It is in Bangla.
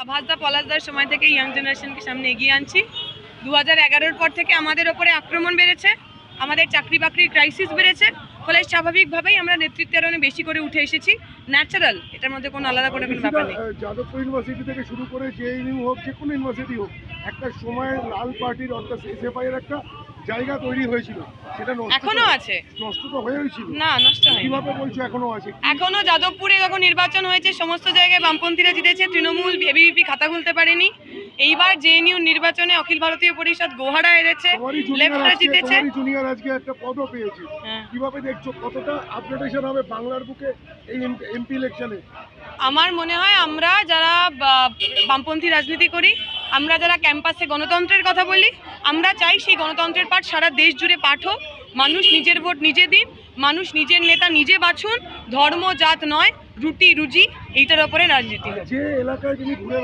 আভাসদা পলাশদার সময় থেকে ইয়াং জেনারেশনকে সামনে এগিয়ে আনছি। 2011-এর পর থেকে আমাদের ওপরে আক্রমণ বেড়েছে, আমাদের চাকরি বাকরির ক্রাইসিস বেড়েছে, ফলে স্বাভাবিকভাবেই আমরা নেতৃত্বের অনেক বেশি করে উঠে এসেছি। ন্যাচারাল, এটার মধ্যে কোনো আলাদা করে কোনো ব্যাপার নেই। যাদবপুর ইউনিভার্সিটি থেকে শুরু করে জেএনইউ হোক, যে কোনো ইউনিভার্সিটি হোক, একটা সময় লাল পার্টির অর্থাৎ এসএফআই এর একটা জায়গা তৈরি হয়েছিল, সেটা এখনো আছে। নষ্ট তো হয়েছিল না, নষ্ট হয়নি। কিভাবে বলছো এখনো আছে? এখনো যাদবপুরে যখন নির্বাচন হয়েছে সমস্ত জায়গায় বামপন্থীরা জিতেছে, তৃণমূল এবিভিপি খাতা খুলতে পারেনি। এইবার জেএনইউ নির্বাচনে অখিল ভারতীয় পরিষদ গোহারা হেরেছে, লেফটরা জিতেছে। জুনিয়র আজকে একটা পদও পেয়েছে। কিভাবে দেখছো, কতটা আপডেটেশন হবে বাংলার বুকে এই এমপি ইলেকশনে? আমার মনে হয় আমরা যারা বামপন্থী রাজনীতি করি, আমরা যারা ক্যাম্পাসে গণতন্ত্রের কথা বলি, আমরা চাই সেই গণতন্ত্রের পাঠ সারা দেশ জুড়ে পাঠ হোক। মানুষ নিজের ভোট নিজে দিন, মানুষ নিজের নেতা নিজে বাছুন, ধর্ম জাত নয়, রুটি রুজি এইটার ওপরে রাজনীতি হোক। যে এলাকায় যিনি ঘুরে